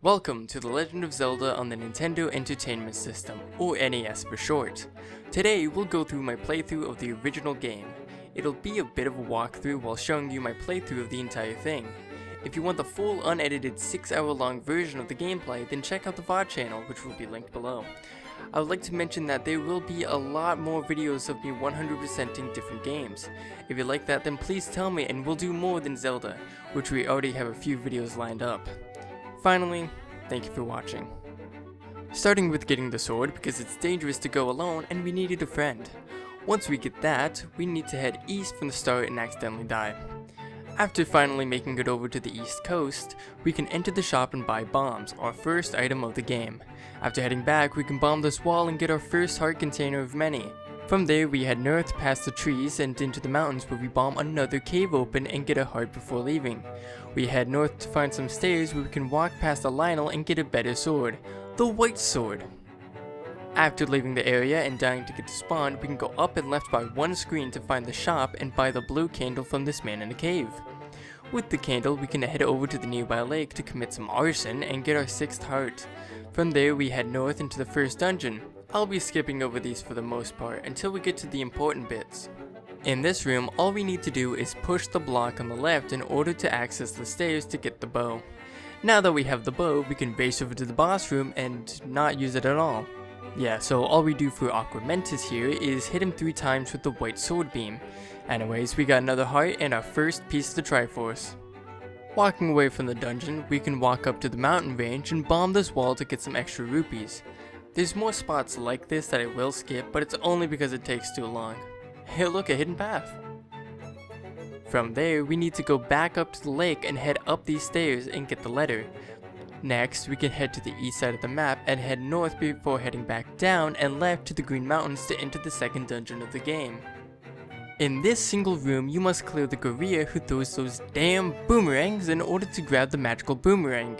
Welcome to The Legend of Zelda on the Nintendo Entertainment System, or NES for short. Today we'll go through my playthrough of the original game. It'll be a bit of a walkthrough while showing you my playthrough of the entire thing. If you want the full unedited 6-hour long version of the gameplay, then check out the VOD channel, which will be linked below. I would like to mention that there will be a lot more videos of me 100%ing different games. If you like that, then please tell me and we'll do more than Zelda, which we already have a few videos lined up. Finally, thank you for watching. Starting with getting the sword because it's dangerous to go alone and we needed a friend. Once we get that, we need to head east from the start and accidentally die. After finally making it over to the east coast, we can enter the shop and buy bombs, our first item of the game. After heading back, we can bomb this wall and get our first heart container of many. From there, we head north past the trees and into the mountains where we bomb another cave open and get a heart before leaving. We head north to find some stairs where we can walk past a Lionel and get a better sword, the white sword. After leaving the area and dying to get to spawn, we can go up and left by one screen to find the shop and buy the blue candle from this man in the cave. With the candle, we can head over to the nearby lake to commit some arson and get our 6th heart. From there, we head north into the first dungeon. I'll be skipping over these for the most part until we get to the important bits. In this room, all we need to do is push the block on the left in order to access the stairs to get the bow. Now that we have the bow, we can race over to the boss room and not use it at all. Yeah, so all we do for Aquamentus here is hit him 3 times with the white sword beam. Anyways, we got another heart and our first piece of the Triforce. Walking away from the dungeon, we can walk up to the mountain range and bomb this wall to get some extra rupees. There's more spots like this that I will skip, but it's only because it takes too long. Hey look, a hidden path! From there, we need to go back up to the lake and head up these stairs and get the letter. Next, we can head to the east side of the map and head north before heading back down and left to the Green Mountains to enter the second dungeon of the game. In this single room, you must clear the gorilla who throws those damn boomerangs in order to grab the magical boomerang.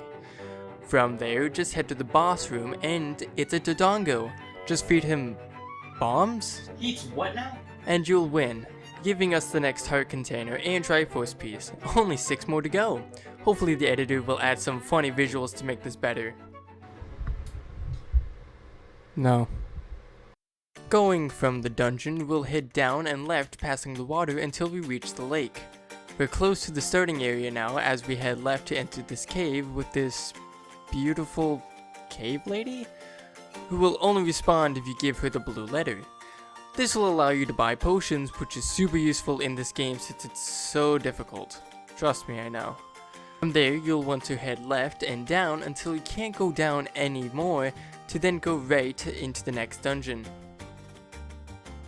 From there, just head to the boss room and it's a Dodongo. Just feed him bombs? He eats what now? And you'll win, giving us the next heart container and Triforce piece. Only 6 more to go. Hopefully the editor will add some funny visuals to make this better. No. Going from the dungeon, we'll head down and left passing the water until we reach the lake. We're close to the starting area now as we head left to enter this cave with this beautiful cave lady who will only respond if you give her the blue letter. This will allow you to buy potions, which is super useful in this game since it's so difficult. Trust me, I know. From there, you'll want to head left and down until you can't go down anymore to then go right into the next dungeon.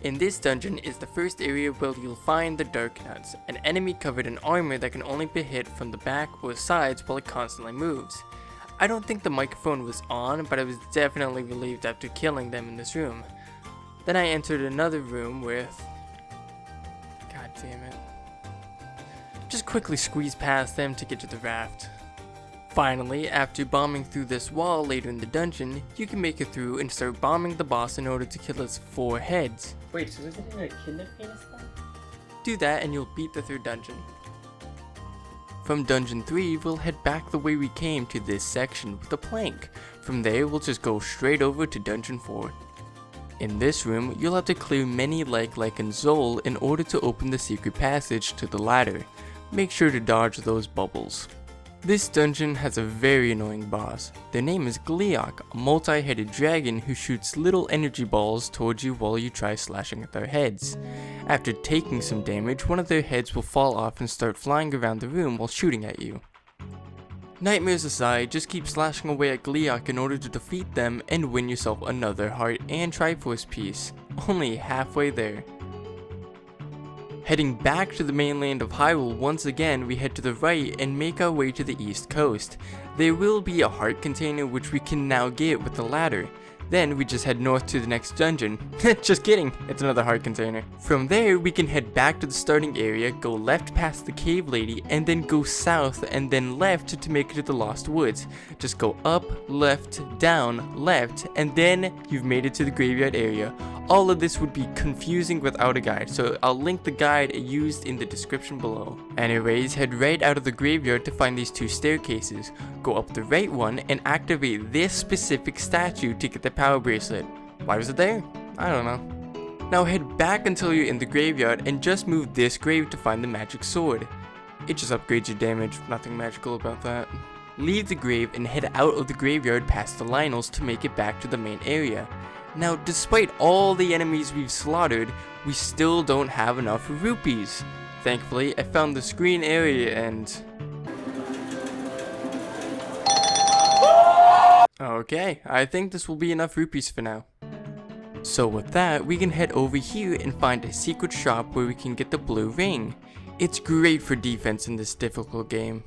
In this dungeon is the first area where you'll find the Dark Nuts, an enemy covered in armor that can only be hit from the back or sides while it constantly moves. I don't think the microphone was on, but I was definitely relieved after killing them in this room. Then I entered another room with... God damn it. Just quickly squeeze past them to get to the raft. Finally, after bombing through this wall later in the dungeon, you can make it through and start bombing the boss in order to kill its 4 heads. Wait, so isn't it a kidnap penis then? Do that and you'll beat the 3rd dungeon. From dungeon 3, we'll head back the way we came to this section with a plank. From there, we'll just go straight over to dungeon 4. In this room, you'll have to clear many like and Zol in order to open the secret passage to the ladder. Make sure to dodge those bubbles. This dungeon has a very annoying boss. Their name is Gleeok, a multi-headed dragon who shoots little energy balls towards you while you try slashing at their heads. After taking some damage, one of their heads will fall off and start flying around the room while shooting at you. Nightmares aside, just keep slashing away at Gleeok in order to defeat them and win yourself another heart and Triforce piece. Only halfway there. Heading back to the mainland of Hyrule once again, we head to the right and make our way to the east coast. There will be a heart container which we can now get with the ladder. Then we just head north to the next dungeon. Just kidding, it's another heart container. From there, we can head back to the starting area, go left past the cave lady, and then go south and then left to make it to the Lost Woods. Just go up, left, down, left, and then you've made it to the graveyard area. All of this would be confusing without a guide, so I'll link the guide used in the description below. Anyways, head right out of the graveyard to find these 2 staircases. Go up the right one and activate this specific statue to get the power bracelet. Why was it there? I don't know. Now head back until you're in the graveyard and just move this grave to find the magic sword. It just upgrades your damage, nothing magical about that. Leave the grave and head out of the graveyard past the Lionels to make it back to the main area. Now, despite all the enemies we've slaughtered, we still don't have enough rupees. Thankfully, I found the screen area and... Okay, I think this will be enough rupees for now. So with that, we can head over here and find a secret shop where we can get the blue ring. It's great for defense in this difficult game.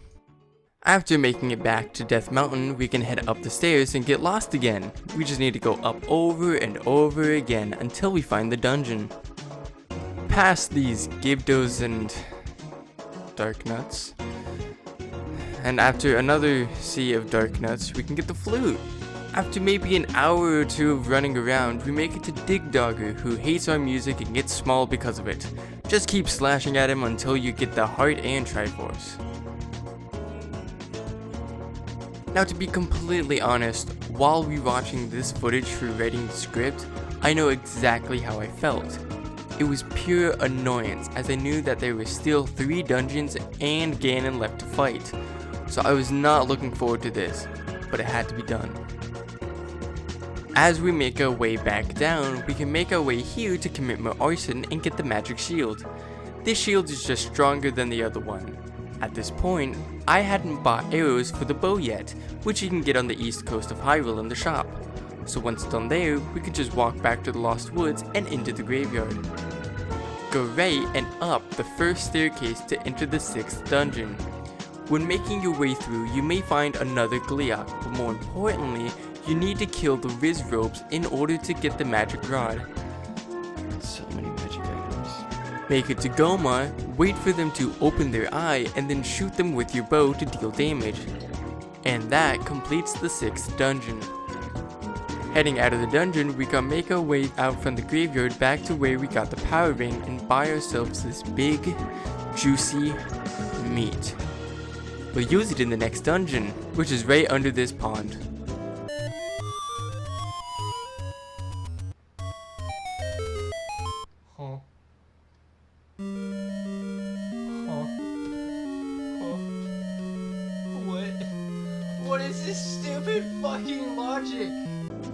After making it back to Death Mountain, we can head up the stairs and get lost again. We just need to go up over and over again until we find the dungeon. Past these Gibdos and Dark Nuts. And after another sea of Dark Nuts, we can get the flute. After maybe an hour or 2 of running around, we make it to Dig Dogger, who hates our music and gets small because of it. Just keep slashing at him until you get the heart and Triforce. Now, to be completely honest, while rewatching this footage for writing the script, I know exactly how I felt. It was pure annoyance, as I knew that there were still 3 dungeons and Ganon left to fight. So I was not looking forward to this, but it had to be done. As we make our way back down, we can make our way here to commit more arson and get the magic shield. This shield is just stronger than the other one. At this point, I hadn't bought arrows for the bow yet, which you can get on the east coast of Hyrule in the shop. So once done there, we can just walk back to the Lost Woods and into the graveyard. Go right and up the first staircase to enter the 6th dungeon. When making your way through, you may find another Gleeok, but more importantly, you need to kill the Riz Robes in order to get the magic rod. So many magic items. Make it to Goma, wait for them to open their eye, and then shoot them with your bow to deal damage. And that completes the 6th dungeon. Heading out of the dungeon, we can make our way out from the graveyard back to where we got the power ring and buy ourselves this big, juicy meat. We'll use it in the next dungeon, which is right under this pond. What is this stupid fucking logic?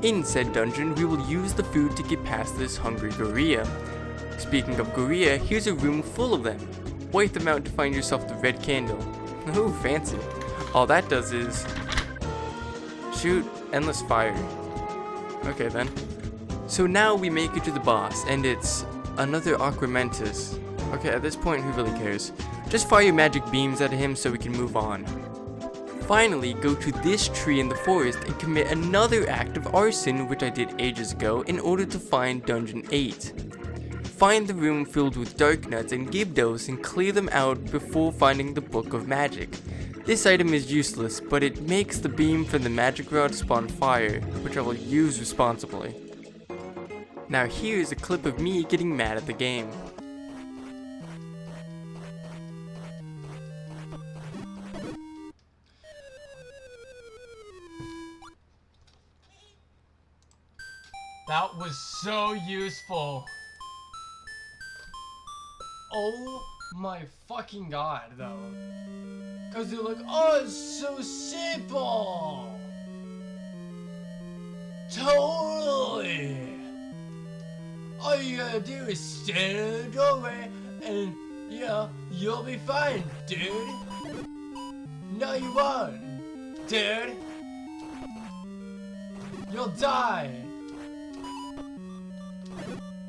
In said dungeon, we will use the food to get past this hungry gorilla. Speaking of gorilla, here's a room full of them. Wipe them out to find yourself the red candle. Ooh, fancy. All that does is shoot endless fire. Okay then. So now we make it to the boss, and it's another Aquamentus. Okay, at this point, who really cares? Just fire magic beams at him so we can move on. Finally, go to this tree in the forest and commit another act of arson, which I did ages ago, in order to find Dungeon 8. Find the room filled with Dark Nuts and Gibdos and clear them out before finding the Book of Magic. This item is useless, but it makes the beam from the magic rod spawn fire, which I will use responsibly. Now here's a clip of me getting mad at the game. That was so useful. Oh my fucking god, though. Cause they're like, oh, it's so simple. Totally. All you gotta do is stand in the doorway and, you know, you'll be fine, dude. No, you won't, dude. You'll die.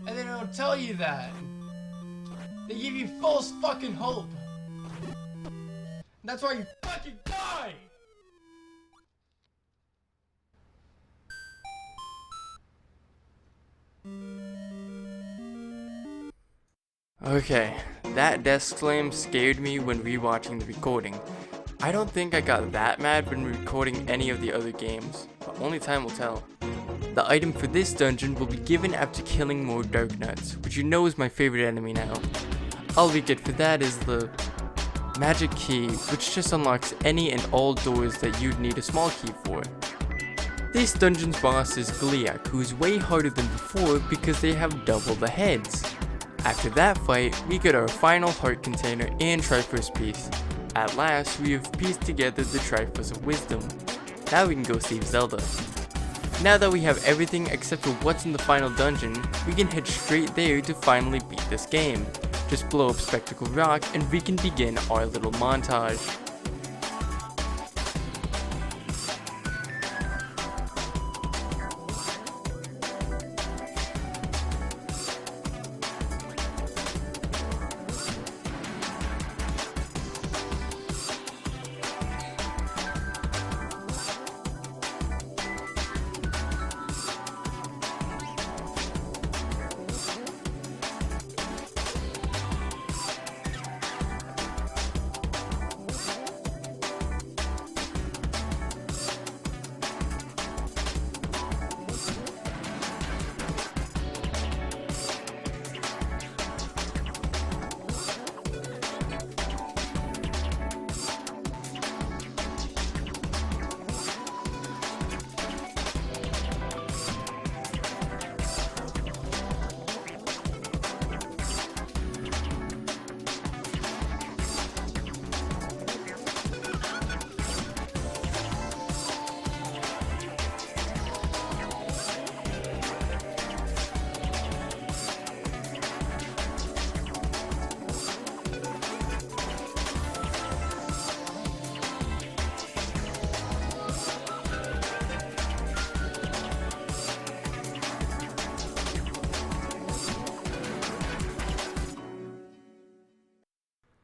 And they don't tell you that. They give you false fucking hope. And that's why you fucking die! Okay, that desk slam scared me when rewatching the recording. I don't think I got that mad when recording any of the other games, but only time will tell. The item for this dungeon will be given after killing more Dark Nuts, which you know is my favorite enemy now. All we get for that is the magic key, which just unlocks any and all doors that you'd need a small key for. This dungeon's boss is Gliak, who is way harder than before because they have double the heads. After that fight, we get our final heart container and Triforce piece. At last, we have pieced together the Triforce of Wisdom. Now we can go save Zelda. Now that we have everything except for what's in the final dungeon, we can head straight there to finally beat this game. Just blow up Spectacle Rock and we can begin our little montage.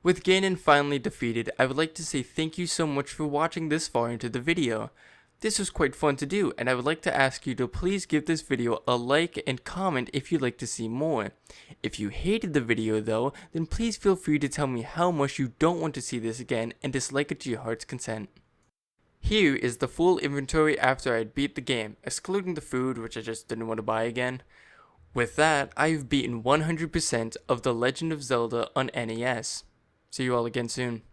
With Ganon finally defeated, I would like to say thank you so much for watching this far into the video. This was quite fun to do, and I would like to ask you to please give this video a like and comment if you'd like to see more. If you hated the video though, then please feel free to tell me how much you don't want to see this again and dislike it to your heart's content. Here is the full inventory after I had beat the game, excluding the food which I just didn't want to buy again. With that, I have beaten 100% of The Legend of Zelda on NES. See you all again soon.